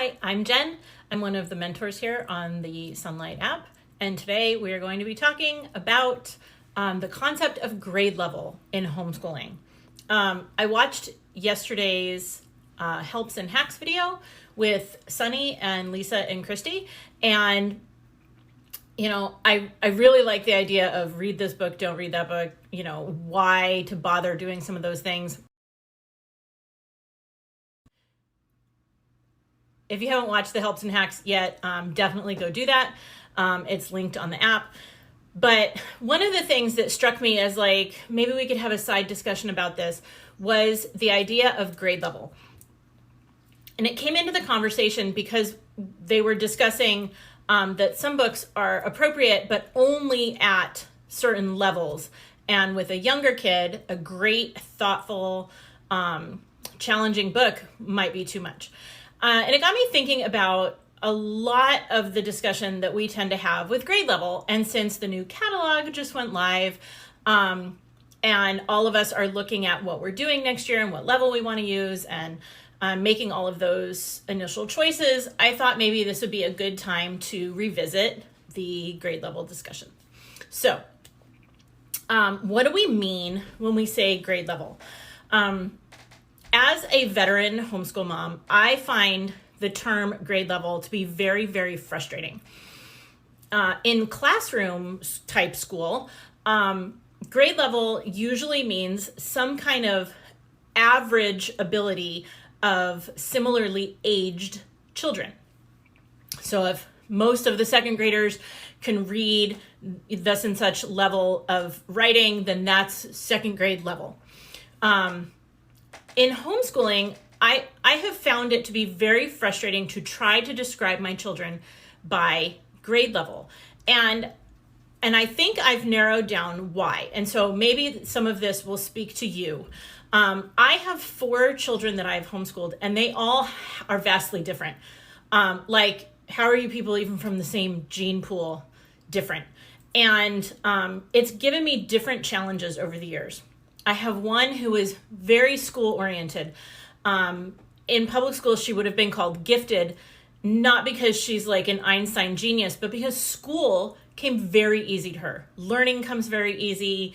Hi, I'm Jen. I'm one of the mentors here on the Sonlight app, and today we are going to be talking about the concept of grade level in homeschooling. I watched yesterday's Helps and Hacks video with Sunny and Lisa and Christy, and I really like the idea of read this book, don't read that book, why to bother doing some of those things. If you haven't watched the Helps and Hacks yet, definitely go do that. It's linked on the app. But one of the things that struck me as maybe we could have a side discussion about this was the idea of grade level. And it came into the conversation because they were discussing that some books are appropriate, but only at certain levels. And with a younger kid, a great, thoughtful, challenging book might be too much. And it got me thinking about a lot of the discussion that we tend to have with grade level. And since the new catalog just went live, and all of us are looking at what we're doing next year and what level we want to use and making all of those initial choices, I thought maybe this would be a good time to revisit the grade level discussion. So what do we mean when we say grade level? As a veteran homeschool mom, I find the term grade level to be very, very frustrating. In classroom type school, grade level usually means some kind of average ability of similarly aged children. So if most of the second graders can read thus and such level of writing, then that's second grade level. In homeschooling, I have found it to be very frustrating to try to describe my children by grade level. And I think I've narrowed down why. And so maybe some of this will speak to you. I have 4 children that I've homeschooled, and they all are vastly different. How are you people even from the same gene pool different? And it's given me different challenges over the years. I have one who is very school oriented. In public school, she would have been called gifted, not because she's like an Einstein genius, but because school came very easy to her. Learning comes very easy.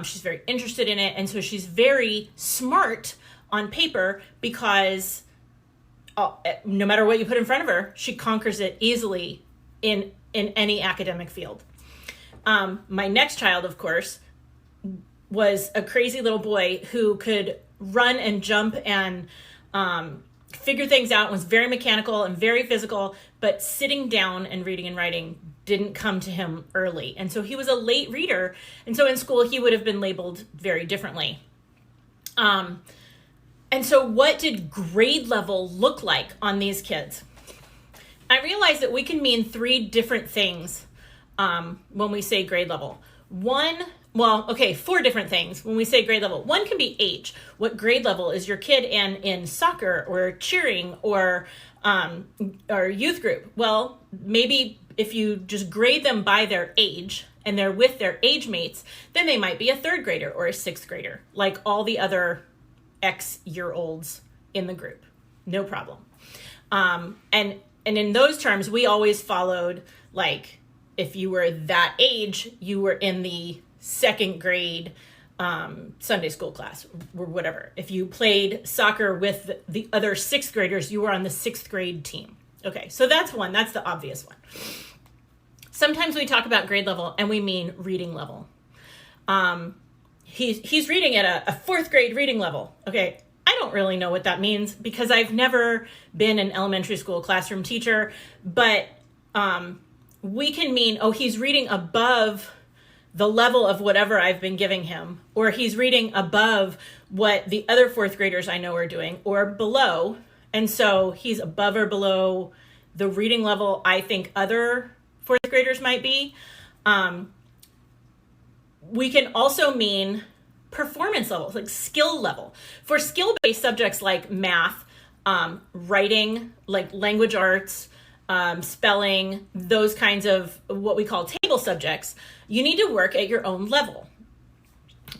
She's very interested in it. And so she's very smart on paper because no matter what you put in front of her, she conquers it easily in any academic field. My next child, of course, was a crazy little boy who could run and jump and figure things out, and was very mechanical and very physical, but sitting down and reading and writing didn't come to him early. And so he was a late reader. And so in school, he would have been labeled very differently. And so what did grade level look like on these kids? I realized that we can mean 3 different things when we say grade level. 4 different things when we say grade level. One can be age. What grade level is your kid in soccer or cheering or youth group? Well, maybe if you just grade them by their age and they're with their age mates, then they might be a 3rd grader or a 6th grader, like all the other X-year-olds in the group. No problem. And in those terms, we always followed, if you were that age, you were in the 2nd grade Sunday school class or whatever. If you played soccer with the other 6th graders, you were on the 6th grade team. Okay, so that's one. That's the obvious one. Sometimes we talk about grade level and we mean reading level. He's reading at a 4th grade reading level. Okay, I don't really know what that means because I've never been an elementary school classroom teacher, but we can mean, he's reading above the level of whatever I've been giving him, or he's reading above what the other 4th graders I know are doing, or below. And so he's above or below the reading level I think other 4th graders might be. We can also mean performance levels, like skill level. For skill-based subjects like math, writing, like language arts, spelling, those kinds of what we call table subjects, you need to work at your own level.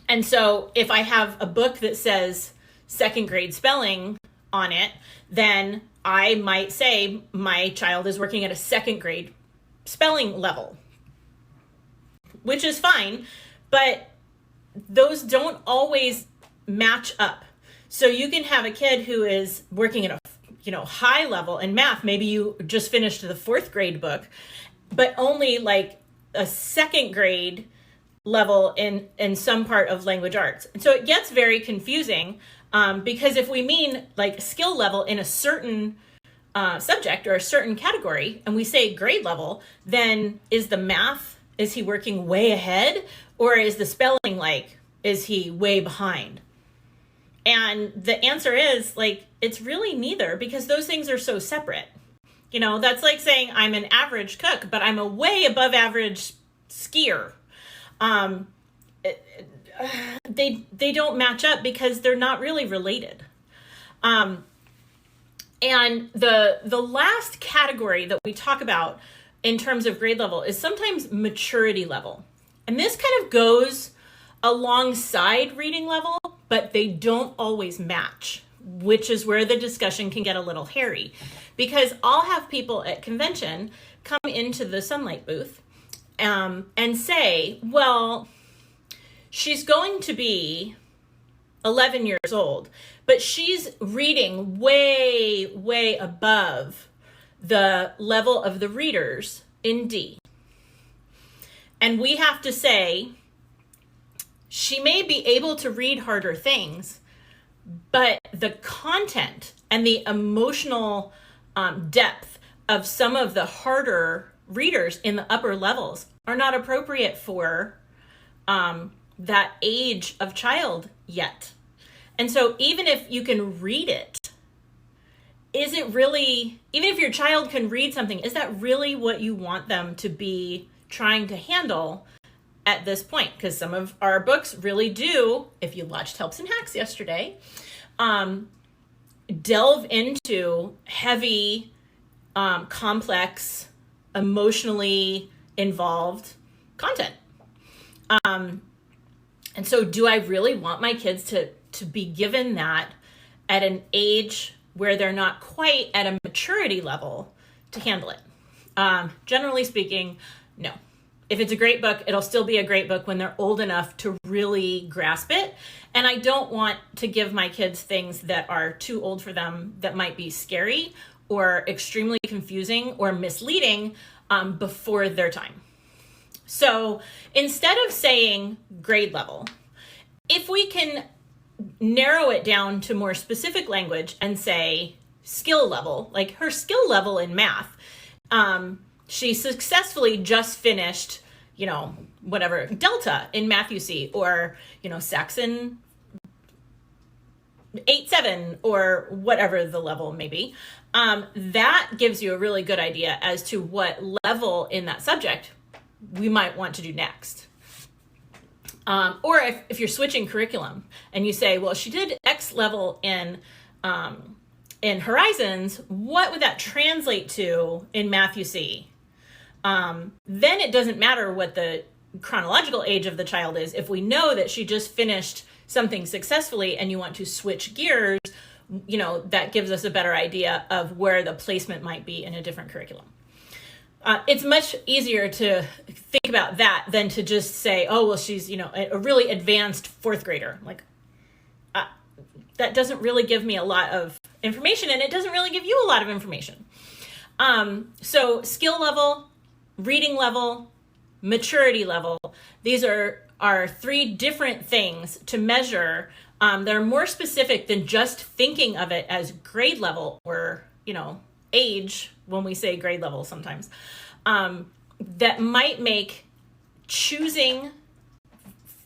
And so if I have a book that says 2nd grade spelling on it, then I might say my child is working at a second grade spelling level, which is fine, but those don't always match up. So you can have a kid who is working at a high level in math. Maybe you just finished the 4th grade book, but only like a 2nd grade level in some part of language arts. And so it gets very confusing because if we mean like skill level in a certain subject or a certain category, and we say grade level, then is he working way ahead, or is the spelling is he way behind? And the answer is it's really neither, because those things are so separate. That's like saying I'm an average cook, but I'm a way above average skier. They don't match up because they're not really related. And the last category that we talk about in terms of grade level is sometimes maturity level. And this kind of goes alongside reading level, but they don't always match, which is where the discussion can get a little hairy. Because I'll have people at convention come into the Sonlight booth and say, well, she's going to be 11 years old, but she's reading way, way above the level of the readers in D. And we have to say, she may be able to read harder things, but the content and the emotional depth of some of the harder readers in the upper levels are not appropriate for that age of child yet. And so even if you can read it, is it really, even if your child can read something, is that really what you want them to be trying to handle at this point? Because some of our books really do, if you watched Helps and Hacks yesterday, delve into heavy, complex, emotionally involved content. And so do I really want my kids to be given that at an age where they're not quite at a maturity level to handle it? Generally speaking, no. If it's a great book, it'll still be a great book when they're old enough to really grasp it. And I don't want to give my kids things that are too old for them, that might be scary or extremely confusing or misleading before their time. So instead of saying grade level, if we can narrow it down to more specific language and say skill level, like her skill level in math, she successfully just finished, whatever, Delta in Math UC, or, Saxon 8-7, or whatever the level may be. That gives you a really good idea as to what level in that subject we might want to do next. Or if you're switching curriculum and you say, well, she did X level in Horizons, what would that translate to in Math UC? Then it doesn't matter what the chronological age of the child is. If we know that she just finished something successfully and you want to switch gears, that gives us a better idea of where the placement might be in a different curriculum. It's much easier to think about that than to just say, oh, well, she's, a really advanced 4th grader. That doesn't really give me a lot of information, and it doesn't really give you a lot of information. So skill level, reading level, maturity level, these are 3 different things to measure. They're more specific than just thinking of it as grade level or, age, when we say grade level sometimes, that might make choosing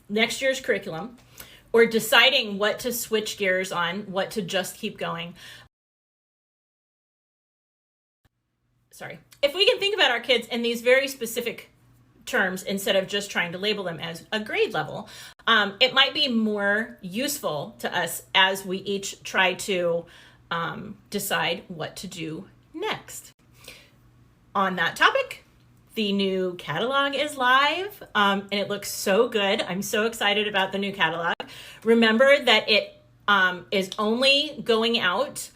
next year's curriculum or deciding what to switch gears on, what to just keep going. If we can think about our kids in these very specific terms instead of just trying to label them as a grade level, it might be more useful to us as we each try to decide what to do next. On that topic, the new catalog is live, and it looks so good. I'm so excited about the new catalog. Remember that it is only going out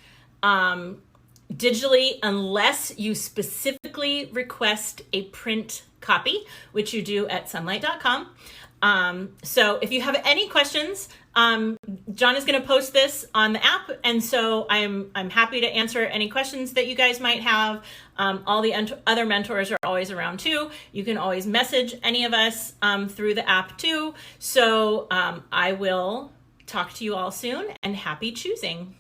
digitally unless you specifically request a print copy, which you do at sonlight.com. So if you have any questions, John is going to post this on the app, and so I'm happy to answer any questions that you guys might have. All the other mentors are always around too. You can always message any of us through the app too. So I will talk to you all soon, and happy choosing.